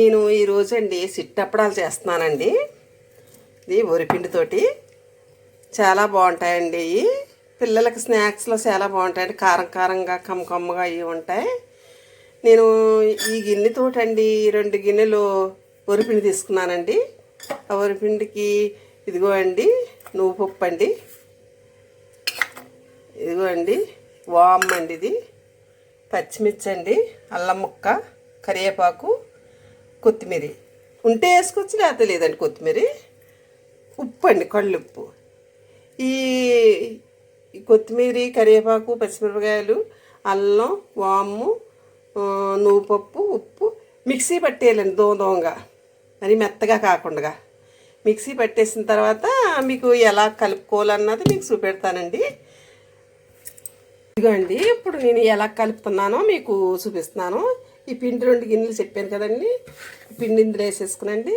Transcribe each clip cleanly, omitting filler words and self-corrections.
నేను ఈరోజు అండి చిట్టి అప్పడాలు చేస్తున్నానండి. ఇది వరిపిండితోటి చాలా బాగుంటాయండి. పిల్లలకి స్నాక్స్లో చాలా బాగుంటాయండి. కారం కారంగా కమ్మగా ఇవి ఉంటాయి. నేను ఈ గిన్నెతోటి అండి 2 గిన్నెలు వరిపిండి తీసుకున్నానండి. ఆ వరిపిండికి ఇదిగో అండి నువ్వుపప్పు అండి, ఇదిగో అండి వామ్ అండి, ఇది పచ్చిమిర్చి అండి, అల్లం ముక్క, కరివేపాకు, కొత్తిమీర ఉంటే వేసుకోవచ్చు, లేకపోతే లేదండి కొత్తిమీర, ఉప్పు అండి, కళ్ళుప్పు. ఈ కొత్తిమీర, కరివేపాకు, పచ్చిమిరపకాయలు, అల్లం, వాము, నువ్వుపప్పు, ఉప్పు మిక్సీ పట్టేయాలండి దోంగా, మరి మెత్తగా కాకుండా మిక్సీ పట్టేసిన తర్వాత మీకు ఎలా కలుపుకోవాలన్నది మీకు చూపెడతానండి. ఇదిగోండి ఇప్పుడు నేను ఎలా కలుపుతున్నానో మీకు చూపిస్తున్నాను. ఈ పిండి 2 గిన్నెలు చెప్పాను కదండి, పిండి ఇందులో వేసేసుకునండి.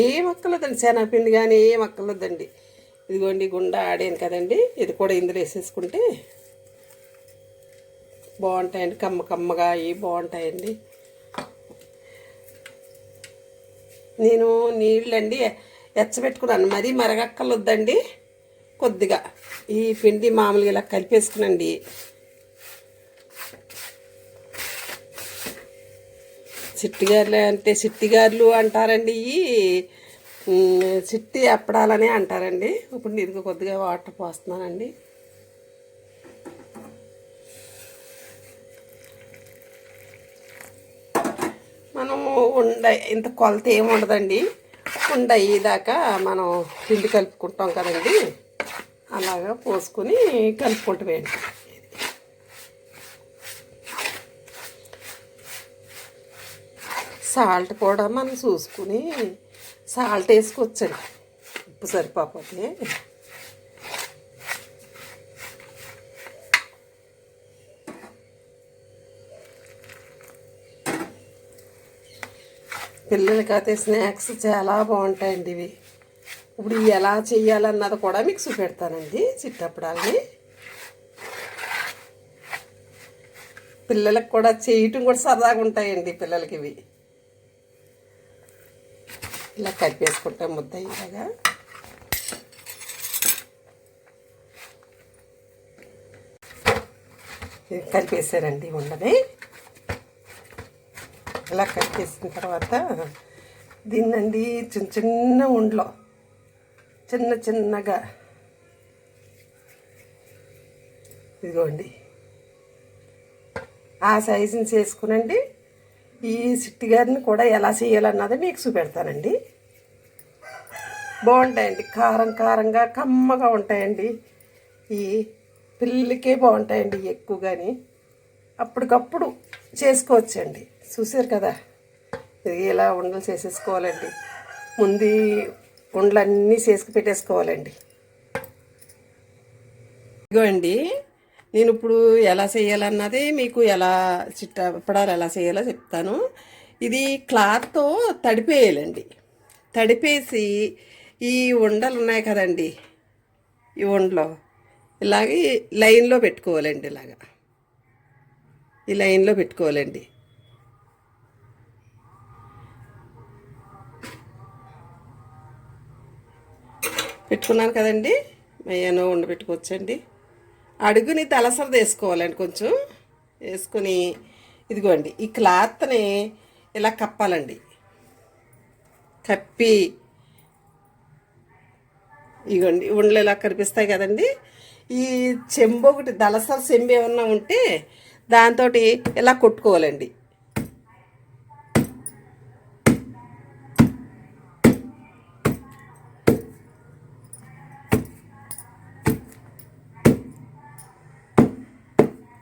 ఏం అక్కర్లేదండి, శనగపిండి కానీ ఏం అక్కర్లేదండి. ఇదిగోండి గుండా ఆడాను కదండి, ఇది కూడా ఇందులో వేసేసుకుంటే బాగుంటాయండి. కమ్మగా ఇవి బాగుంటాయండి. నేను నీళ్ళండి ఎచ్చబెట్టుకున్నాను, మరీ మరగక్కర్లొద్దండి. కొద్దిగా ఈ పిండి మామూలుగా ఇలా కలిపేసుకునండి. చిట్టిగారులు అంటే చిట్టిగారులు అంటారండి, చిట్టి అప్పడాలనే అంటారండి. ఇప్పుడు నేను కొద్దిగా వాటర్ పోస్తున్నానండి. మనము ఇంత కొలత ఏమి ఉండదండి. అయ్యేదాకా మనం పిండి కలుపుకుంటాం కదండి, అలాగా పోసుకొని కలుపుకుంటామండి. సాల్ట్ కూడా మనం చూసుకుని సాల్ట్ వేసుకోవచ్చండి, ఉప్పు సరిపోతే. పిల్లలకైతే స్నాక్స్ చాలా బాగుంటాయండి ఇవి. ఇప్పుడు ఎలా చెయ్యాలన్నది కూడా మీకు చూపెడతానండి. చిట్టి అప్పడాలని పిల్లలకు కూడా చేయటం కూడా సరదాగా ఉంటాయండి పిల్లలకి. ఇవి ఇలా కలిపేసుకుంటాం ముద్ద ఇలాగా. కలిపేసారండి ఉండని. ఇలా కలిపేసిన తర్వాత దీన్నండి చిన్న ఉండలో చిన్నగా ఇదిగోండి ఆ సైజుని చేసుకునండి. ఈ చిట్టి గారిని కూడా ఎలా చేయాలన్నది మీకు చూపెడతానండి. బాగుంటాయండి, కారంగా కమ్మగా ఉంటాయండి. ఈ పిల్లలకే బాగుంటాయండి ఎక్కువగాని. అప్పటికప్పుడు చేసుకోవచ్చండి. చూసారు కదా, ఇది ఇలా ఉండలు చేసేసుకోవాలండి. ముందు ఉండలన్నీ చేసుకు పెట్టేసుకోవాలండి. ఇదిగో అండి నేను ఇప్పుడు ఎలా చేయాలన్నది మీకు, ఎలా చిట్టి అప్పడాలు ఎలా చేయాలో చెప్తాను. ఇది క్లాత్తో తడిపేయాలండి. తడిపేసి ఈ ఉండలు ఉన్నాయి కదండి, ఈ ఉండలో ఇలాగే లైన్లో పెట్టుకోవాలండి. ఇలాగా ఈ లైన్లో పెట్టుకోవాలండి. పెట్టుకున్నాను కదండి, మయ్యానో ఉండ పెట్టుకోవచ్చండి. అడుగుని తలసరి వేసుకోవాలండి, కొంచెం వేసుకొని ఇదిగోండి ఈ క్లాత్ని ఇలా కప్పాలండి. కప్పి ఇదిగోండి ఉండలు ఇలా కనిపిస్తాయి కదండి. ఈ చెంబు ఒకటి దళసరి చెంబు ఏమన్నా ఉంటే దాంతో ఇలా కొట్టుకోవాలండి.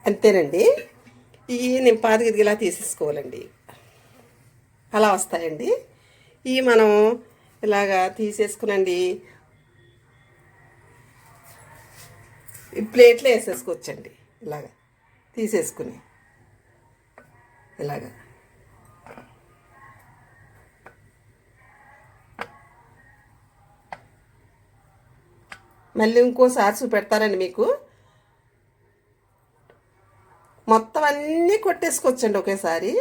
అంతేనండి. ఈ నింపాది ఇలా తీసేసుకోవాలండి. అలా వస్తాయండి. ఈ మనం ఇలాగా తీసేసుకునండి ఈ ప్లేట్లో వేసేసుకోవచ్చండి. ఇలాగా తీసేసుకుని ఇలాగా మళ్ళీ ఇంకోసారి చూపెడతానండి మీకు. మొత్తం అన్నీ కొట్టేసుకోవచ్చండి ఒకేసారి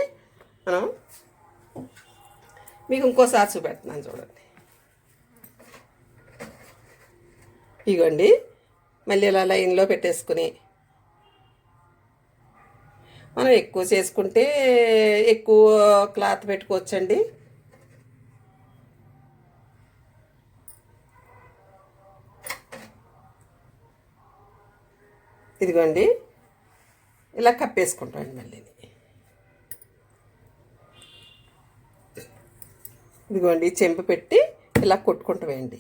మనం. మీకు ఇంకోసారి చూపెడుతున్నాను చూడండి. ఇగోండి మళ్ళీ ఇలా లైన్లో పెట్టేసుకుని మనం ఎక్కువ చేసుకుంటే ఎక్కువ క్లాత్ పెట్టుకోవచ్చండి. ఇదిగోండి ఇలా కప్పేసుకుంటామండి. మళ్ళీ ఇదిగోండి చెంపు పెట్టి ఇలా కొట్టుకుంటామండి.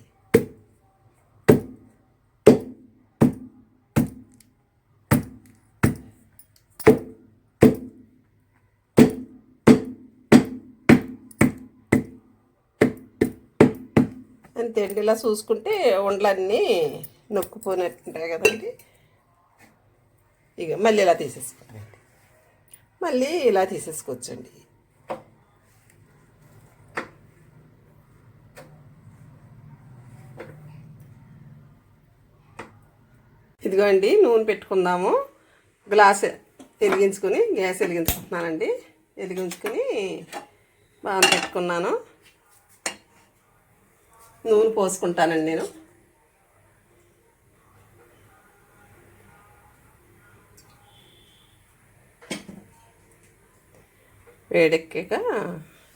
అంతే అండి. ఇలా చూసుకుంటే ఉండలన్నీ నొక్కుపోయినట్టుంటాయి కదండి. ఇక మళ్ళీ ఇలా తీసేసుకుంటామండి. మళ్ళీ ఇలా తీసేసుకోవచ్చండి. ఇదిగో అండి నూనె పెట్టుకుందాము. గ్లాస్ వెలిగించుకొని గ్యాస్ వెలిగించుకుంటున్నానండి. వెలిగించుకొని బాగా పెట్టుకున్నాను. నూనె పోసుకుంటానండి నేను. వేడెక్కాక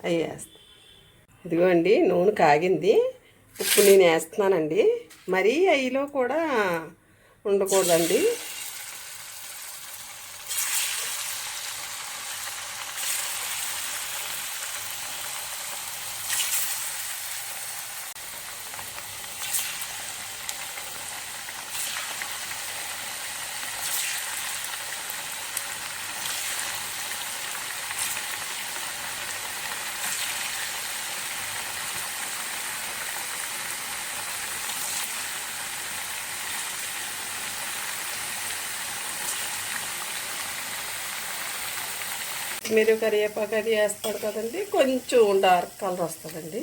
అవి వేస్తాను. ఇదిగో అండి నూనె కాగింది. ఉప్పు నేను వేస్తున్నానండి. మరీ అయ్యిలో కూడా ఉండకూడదండి. మీరు కరివేపాకు అది వేస్తాడు కదండి, కొంచెం డార్క్ కలర్ వస్తుందండి.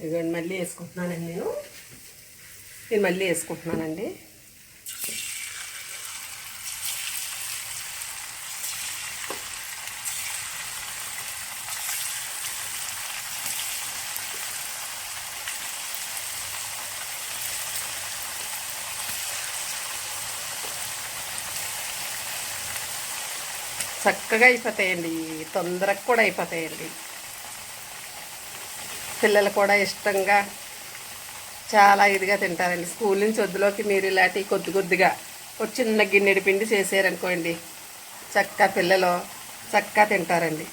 ఇదిగోండి మళ్ళీ వేసుకుంటున్నానండి నేను మళ్ళీ వేసుకుంటున్నానండి. చక్కగా అయిపోతాయండి, తొందరగా కూడా అయిపోతాయండి. పిల్లలు కూడా ఇష్టంగా చాలా ఇదిగా తింటారండి. స్కూల్ నుంచి వద్దులోకి మీరు ఇలాంటి కొద్ది కొద్దిగా ఒక చిన్న గిన్నెడి పిండి చేసారనుకోండి, చక్కగా పిల్లలు చక్కగా తింటారండి.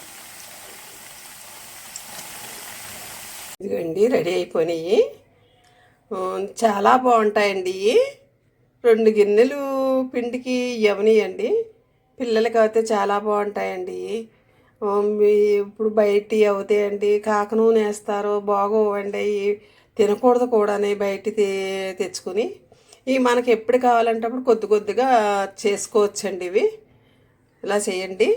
ఇదిగోండి రెడీ అయిపోయినాయి. చాలా బాగుంటాయండి. 2 గిన్నెలు పిండికి ఇవ్వనియండి. పిల్లలకి అయితే చాలా బాగుంటాయండి. ఇప్పుడు బయట అవుతాయండి, కాక నూనె వేస్తారు, బాగోవండి. తినకూడదు కూడా బయట తెచ్చుకుని. ఇవి మనకి ఎప్పుడు కావాలంటే అప్పుడు కొద్ది కొద్దిగా చేసుకోవచ్చండి. ఇవి ఇలా చేయండి.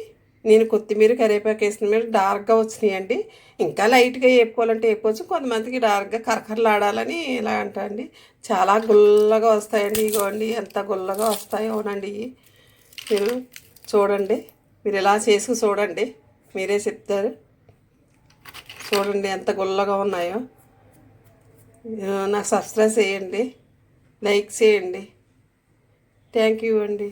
నేను కొత్తిమీర కరివేపాకు వేసిన మీద డార్క్గా వచ్చినాయండి. ఇంకా లైట్గా వేపుకోవాలంటే వేపుకోవచ్చు. కొంతమందికి డార్క్గా కరకరలాడాలని ఇలా అంటారండి. చాలా గుల్లగా వస్తాయండి. ఇగోండి ఎంత గుల్లగా వస్తాయో అవునండి. మీరు చూడండి, మీరు ఇలా చేసి చూడండి, మీరే చెప్తారు. చూడండి ఎంత గుల్లగా ఉన్నాయో. నాకు సబ్స్క్రైబ్ చేయండి, లైక్ చేయండి. థ్యాంక్ యూ అండి.